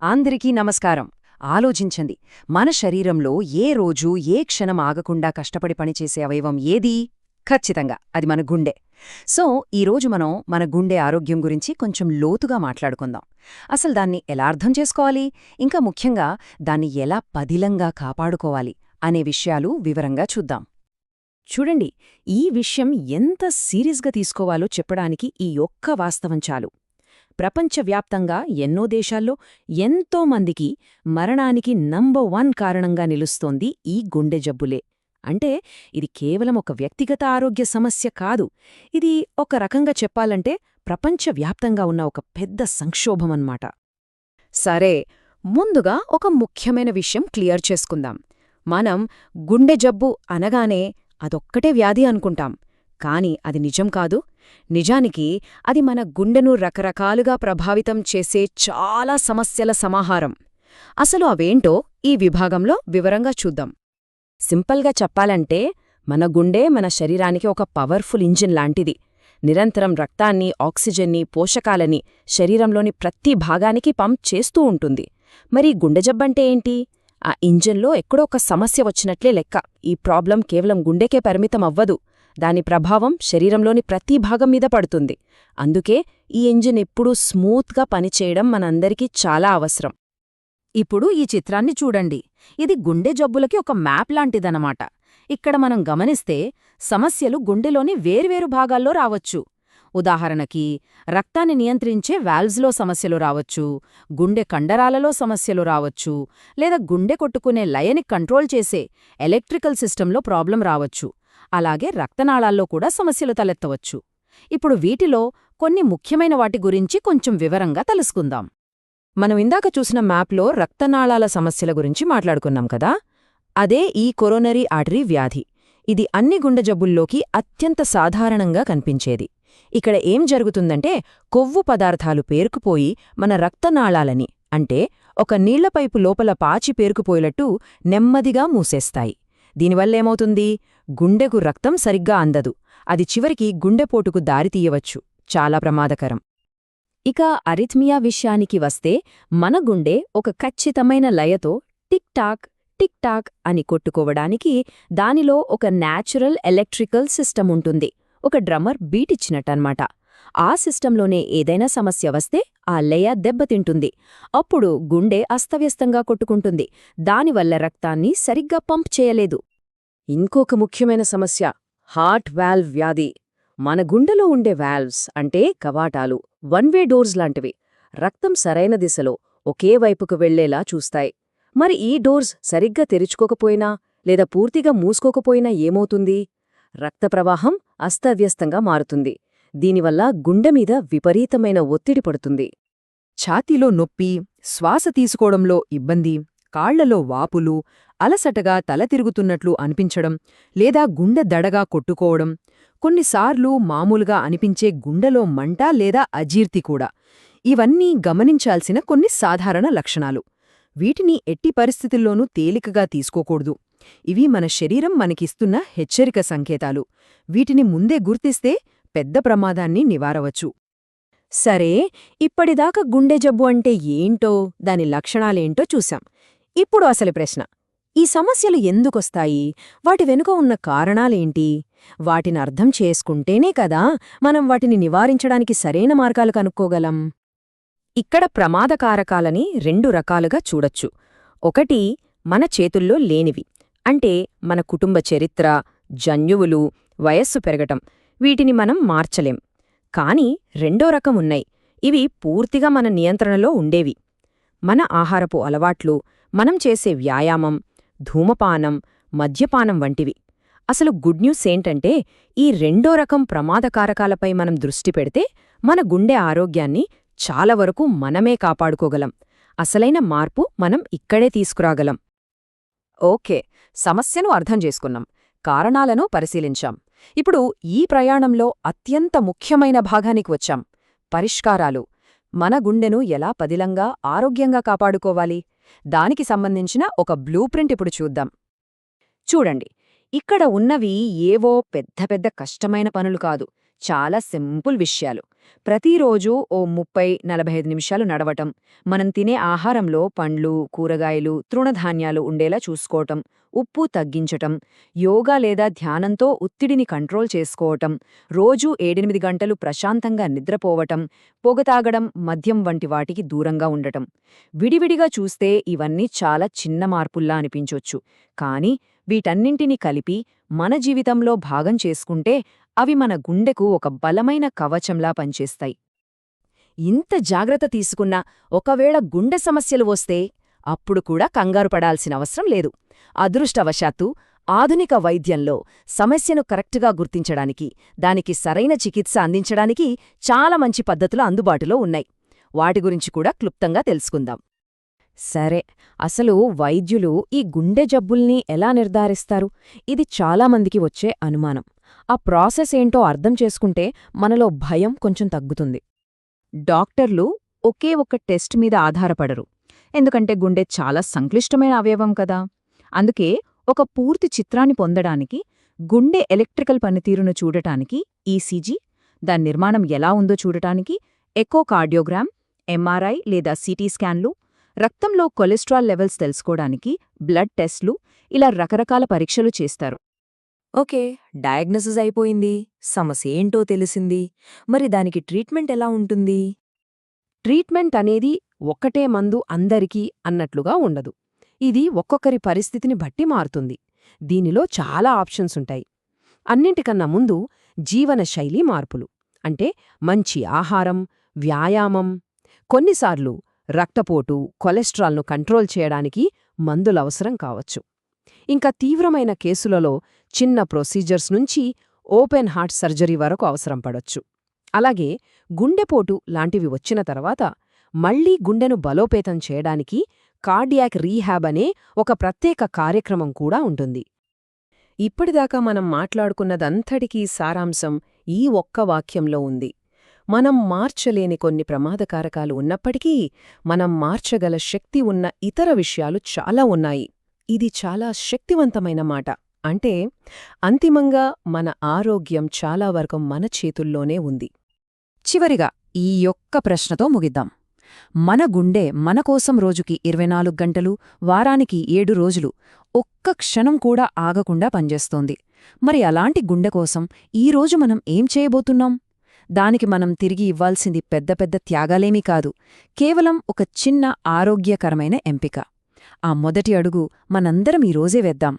అందరికీ నమస్కారం. ఆలోచించండి, మన శరీరంలో ఏ రోజు ఏ క్షణం ఆగకుండా కష్టపడి పనిచేసే అవయవం ఏదీ? ఖచ్చితంగా అది మన గుండె. సో ఈరోజు మనం మన గుండె ఆరోగ్యం గురించి కొంచెం లోతుగా మాట్లాడుకుందాం. అసలు దాన్ని ఎలా అర్థం చేసుకోవాలి, ఇంకా ముఖ్యంగా దాన్ని ఎలా పదిలంగా కాపాడుకోవాలి అనే విషయాలు వివరంగా చూద్దాం. చూడండి, ఈ విషయం ఎంత సీరియస్గా తీసుకోవాలో చెప్పడానికి ఈ ఒక్క వాస్తవం చాలు. ప్రపంచవ్యాప్తంగా ఎన్నో దేశాల్లో ఎంతో మందికి మరణానికి నంబర్ 1 కారణంగా నిలుస్తోంది ఈ గుండె జబ్బులే. అంటే ఇది కేవలం ఒక వ్యక్తిగత ఆరోగ్య సమస్య కాదు, ఇది ఒక రకంగా చెప్పాలంటే ప్రపంచవ్యాప్తంగా ఉన్న ఒక పెద్ద సంక్షోభమన్నమాట. సరే, ముందుగా ఒక ముఖ్యమైన విషయం క్లియర్ చేసుకుందాం. మనం గుండె జబ్బు అనగానే అదొక్కటే వ్యాధి అనుకుంటాం, కాని అది నిజం కాదు. నిజానికి అది మన గుండెను రకరకాలుగా ప్రభావితం చేసే చాలా సమస్యల సమాహారం. అసలు అవేంటో ఈ విభాగంలో వివరంగా చూద్దాం. సింపుల్గా చెప్పాలంటే మన గుండె మన శరీరానికి ఒక పవర్ఫుల్ ఇంజిన్ లాంటిది. నిరంతరం రక్తాన్ని, ఆక్సిజన్ని, పోషకాలని శరీరంలోని ప్రతి భాగానికి పంప్ చేస్తూ ఉంటుంది. మరి గుండె జబ్బంటే ఏంటి? ఆ ఇంజిన్లో ఎక్కడో ఒక సమస్య వచ్చినట్లే లెక్క. ఈ ప్రాబ్లం కేవలం గుండెకే పరిమితం అవ్వదు, దాని ప్రభావం శరీరంలోని ప్రతి భాగం మీద పడుతుంది. అందుకే ఈ ఇంజిన్ ఎప్పుడూ స్మూత్గా పనిచేయడం మనందరికీ చాలా అవసరం. ఇప్పుడు ఈ చిత్రాన్ని చూడండి. ఇది గుండె జబ్బులకి ఒక మ్యాప్ లాంటిదనమాట. ఇక్కడ మనం గమనిస్తే సమస్యలు గుండెలోని వేర్వేరు భాగాల్లో రావచ్చు. ఉదాహరణకి రక్తాన్ని నియంత్రించే వాల్వ్స్లో సమస్యలు రావచ్చు, గుండె కండరాలలో సమస్యలు రావచ్చు, లేదా గుండె కొట్టుకునే లయని కంట్రోల్ చేసే ఎలక్ట్రికల్ సిస్టంలో ప్రాబ్లం రావచ్చు. అలాగే రక్తనాళాల్లో కూడా సమస్యలు తలెత్తవచ్చు. ఇప్పుడు వీటిలో కొన్ని ముఖ్యమైన వాటి గురించి కొంచెం వివరంగా తెలుసుకుందాం. మనం ఇందాక చూసిన మ్యాప్లో రక్తనాళాల సమస్యల గురించి మాట్లాడుకున్నాం కదా, అదే ఈ కొరోనరీ ఆర్టరీ వ్యాధి. ఇది అన్ని గుండె జబ్బుల్లోకి అత్యంత సాధారణంగా కనిపించేది. ఇక్కడ ఏం జరుగుతుందంటే కొవ్వు పదార్థాలు పేరుకుపోయి మన రక్తనాళాలని, అంటే ఒక నీళ్లపైపు లోపల పాచి పేరుకుపోయేటట్టు నెమ్మదిగా మూసేస్తాయి. దీనివల్లేమవుతుంది? గుండెకు రక్తం సరిగ్గా అందదు. అది చివరికి గుండెపోటుకు దారితీయవచ్చు. చాలా ప్రమాదకరం. ఇక అరిథ్మియా విషయానికి వస్తే మన గుండె ఒక ఖచ్చితమైన లయతో టిక్ టాక్ టిక్ టాక్ అని కొట్టుకోవడానికి దానిలో ఒక న్యాచురల్ ఎలక్ట్రికల్ సిస్టమ్ ఉంటుంది. ఒక డ్రమ్మర్ బీటిచ్చినట్టన్మాట. ఆ సిస్టంలోనే ఏదైనా సమస్య వస్తే ఆ లయ దెబ్బతింటుంది. అప్పుడు గుండె అస్తవ్యస్తంగా కొట్టుకుంటుంది. దానివల్ల రక్తాన్ని సరిగ్గా పంప్ చేయలేదు. ఇంకొక ముఖ్యమైన సమస్య హార్ట్ వాల్వ్ వ్యాధి. మన గుండెలో ఉండే వాల్వ్స్ అంటే కవాటాలు, వన్ వే డోర్స్ లాంటివి. రక్తం సరైన దిశలో ఒకే వైపుకు వెళ్లేలా చూస్తాయి. మరి ఈ డోర్స్ సరిగ్గా తెరుచుకోకపోయినా లేదా పూర్తిగా మూసుకోకపోయినా ఏమవుతుంది? రక్త ప్రవాహం అస్తవ్యస్తంగా మారుతుంది. దీనివల్ల గుండె మీద విపరీతమైన ఒత్తిడి పడుతుంది. ఛాతీలో నొప్పి, శ్వాస తీసుకోవడంలో ఇబ్బంది, కాళ్లలో వాపులు, అలసటగా తల తిరుగుతున్నట్లు అనిపించడం, లేదా గుండె దడగా కొట్టుకోవడం, కొన్నిసార్లు మామూలుగా అనిపించే గుండెలో మంట లేదా అజీర్తి కూడా. ఇవన్నీ గమనించాల్సిన కొన్ని సాధారణ లక్షణాలు. వీటిని ఎట్టి పరిస్థితుల్లోనూ తేలికగా తీసుకోకూడదు. ఇవి మన శరీరం మనకిస్తున్న హెచ్చరిక సంకేతాలు. వీటిని ముందే గుర్తిస్తే పెద్ద ప్రమాదాన్ని నివారవచ్చు. సరే, ఇప్పటిదాకా గుండె జబ్బు అంటే ఏంటో, దాని లక్షణాలేంటో చూశాం. ఇప్పుడు అసలు ప్రశ్న, ఈ సమస్యలు ఎందుకొస్తాయి? వాటి వెనుక ఉన్న కారణాలేంటి? వాటిని అర్థం చేసుకుంటేనే కదా మనం వాటిని నివారించడానికి సరైన మార్గాలు కనుక్కోగలం. ఇక్కడ ప్రమాదకారకాలని 2 రకాలుగా చూడొచ్చు. ఒకటి, మన చేతుల్లో లేనివి, అంటే మన కుటుంబ చరిత్ర, జన్యువులు, వయస్సు పెరగటం. వీటిని మనం మార్చలేం. కాని రెండో రకం ఉన్నాయి. ఇవి పూర్తిగా మన నియంత్రణలో ఉండేవి. మన ఆహారపు అలవాట్లు, మనం చేసే వ్యాయామం, ధూమపానం, మద్యపానం వంటివి. అసలు గుడ్ న్యూస్ ఏంటంటే ఈ రెండో రకం ప్రమాదకారకాలపై మనం దృష్టి పెడితే మన గుండె ఆరోగ్యాన్ని చాలా వరకు మనమే కాపాడుకోగలం. అసలైన మార్పు మనం ఇక్కడే తీసుకురాగలం. ఓకే, సమస్యను అర్థం చేసుకున్నాం, కారణాలను పరిశీలించాం. ఇప్పుడు ఈ ప్రయాణంలో అత్యంత ముఖ్యమైన భాగానికి వచ్చాం, పరిష్కారాలు. మన గుండెను ఎలా పదిలంగా ఆరోగ్యంగా కాపాడుకోవాలి, దానికి సంబంధించిన ఒక బ్లూ ప్రింట్ ఇప్పుడు చూద్దాం. చూడండి, ఇక్కడ ఉన్నవి ఏవో పెద్ద పెద్ద కష్టమైన పనులు కాదు, చాలా సింపుల్ విషయాలు. ప్రతిరోజూ ఓ 30-45 నిమిషాలు నడవటం, మనం తినే ఆహారంలో పండ్లు, కూరగాయలు, తృణధాన్యాలు ఉండేలా చూసుకోవటం, ఉప్పు తగ్గించటం, యోగా లేదా ధ్యానంతో ఒత్తిడిని కంట్రోల్ చేసుకోవటం, రోజూ 7-8 గంటలు ప్రశాంతంగా నిద్రపోవటం, పొగ తాగడం, మద్యం వంటి వాటికి దూరంగా ఉండటం. విడివిడిగా చూస్తే ఇవన్నీ చాలా చిన్న మార్పుల్లా అనిపించొచ్చు, కానీ వీటన్నింటినీ కలిపి మన జీవితంలో భాగం చేసుకుంటే అవి మన గుండెకు ఒక బలమైన కవచంలా పనిచేస్తాయి. ఇంత జాగ్రత్త తీసుకున్నా ఒకవేళ గుండె సమస్యలు వస్తే అప్పుడు కూడా కంగారు పడాల్సిన అవసరం లేదు. అదృష్టవశాత్తు ఆధునిక వైద్యంలో సమస్యను కరెక్టుగా గుర్తించడానికి, దానికి సరైన చికిత్స అందించడానికి చాలా మంచి పద్ధతులు అందుబాటులో ఉన్నాయి. వాటి గురించి కూడా క్లుప్తంగా తెలుసుకుందాం. సరే, అసలు వైద్యులు ఈ గుండె జబ్బుల్ని ఎలా నిర్ధారిస్తారు? ఇది చాలామందికి వచ్చే అనుమానం. ఆ ప్రాసెస్ ఏంటో అర్థం చేసుకుంటే మనలో భయం కొంచెం తగ్గుతుంది. డాక్టర్లు ఒకే ఒక్క టెస్ట్ మీద ఆధారపడరు, ఎందుకంటే గుండె చాలా సంక్లిష్టమైన అవయవం కదా. అందుకే ఒక పూర్తి చిత్రాన్ని పొందడానికి, గుండె ఎలక్ట్రికల్ పనితీరును చూడటానికి ఈసీజీ, దాని నిర్మాణం ఎలా ఉందో చూడటానికి ఎకోకార్డియోగ్రామ్, ఎంఆర్ఐ లేదా సిటీ స్కాన్లు, రక్తంలో కొలెస్ట్రాల్ లెవెల్స్ తెలుసుకోవడానికి బ్లడ్ టెస్ట్లు, ఇలా రకరకాల పరీక్షలు చేస్తారు. ఓకే, డయాగ్నోసిస్ అయిపోయింది, సమస్య ఏంటో తెలిసింది. మరి దానికి ట్రీట్మెంట్ ఎలా ఉంటుంది? ట్రీట్మెంట్ అనేది ఒక్కటే మందు అందరికీ అన్నట్లుగా ఉండదు. ఇది ఒక్కొక్కరి పరిస్థితిని బట్టి మారుతుంది. దీనిలో చాలా ఆప్షన్స్ ఉంటాయి. అన్నింటికన్నా ముందు జీవనశైలి మార్పులు, అంటే మంచి ఆహారం, వ్యాయామం, కొన్నిసార్లు రక్తపోటు, కొలెస్ట్రాల్ను కంట్రోల్ చేయడానికి మందులవసరం కావచ్చు. ఇంకా తీవ్రమైన కేసులలో చిన్న ప్రొసీజర్స్ నుంచి ఓపెన్ హార్ట్ సర్జరీ వరకు అవసరం పడొచ్చు. అలాగే గుండెపోటు లాంటివి వచ్చిన తర్వాత మళ్లీ గుండెను బలోపేతం చేయడానికి కార్డియాక్ రీహాబ్ అనే ఒక ప్రత్యేక కార్యక్రమం కూడా ఉంటుంది. ఇప్పటిదాకా మనం మాట్లాడుకున్నదంతటికీ సారాంశం ఈ ఒక్క వాక్యంలో ఉంది. మనం మార్చలేని కొన్ని ప్రమాదకారకాలు ఉన్నప్పటికీ మనం మార్చగల శక్తి ఉన్న ఇతర విషయాలు చాలా ఉన్నాయి. ఇది చాలా శక్తివంతమైన మాట. అంటే అంతిమంగా మన ఆరోగ్యం చాలా వరకు మన చేతుల్లోనే ఉంది. చివరిగా ఈ యొక్క ప్రశ్నతో ముగిద్దాం. మన గుండె మనకోసం రోజుకి 24 గంటలు, వారానికి 7 రోజులు, ఒక్క క్షణం కూడా ఆగకుండా పనిచేస్తోంది. మరి అలాంటి గుండె కోసం ఈరోజు మనం ఏం చేయబోతున్నాం? దానికి మనం తిరిగి ఇవ్వాల్సింది పెద్ద పెద్ద త్యాగాలేమీ కాదు, కేవలం ఒక చిన్న ఆరోగ్యకరమైన ఎంపిక. ఆ మొదటి అడుగు మనందరం ఈరోజే వేద్దాం.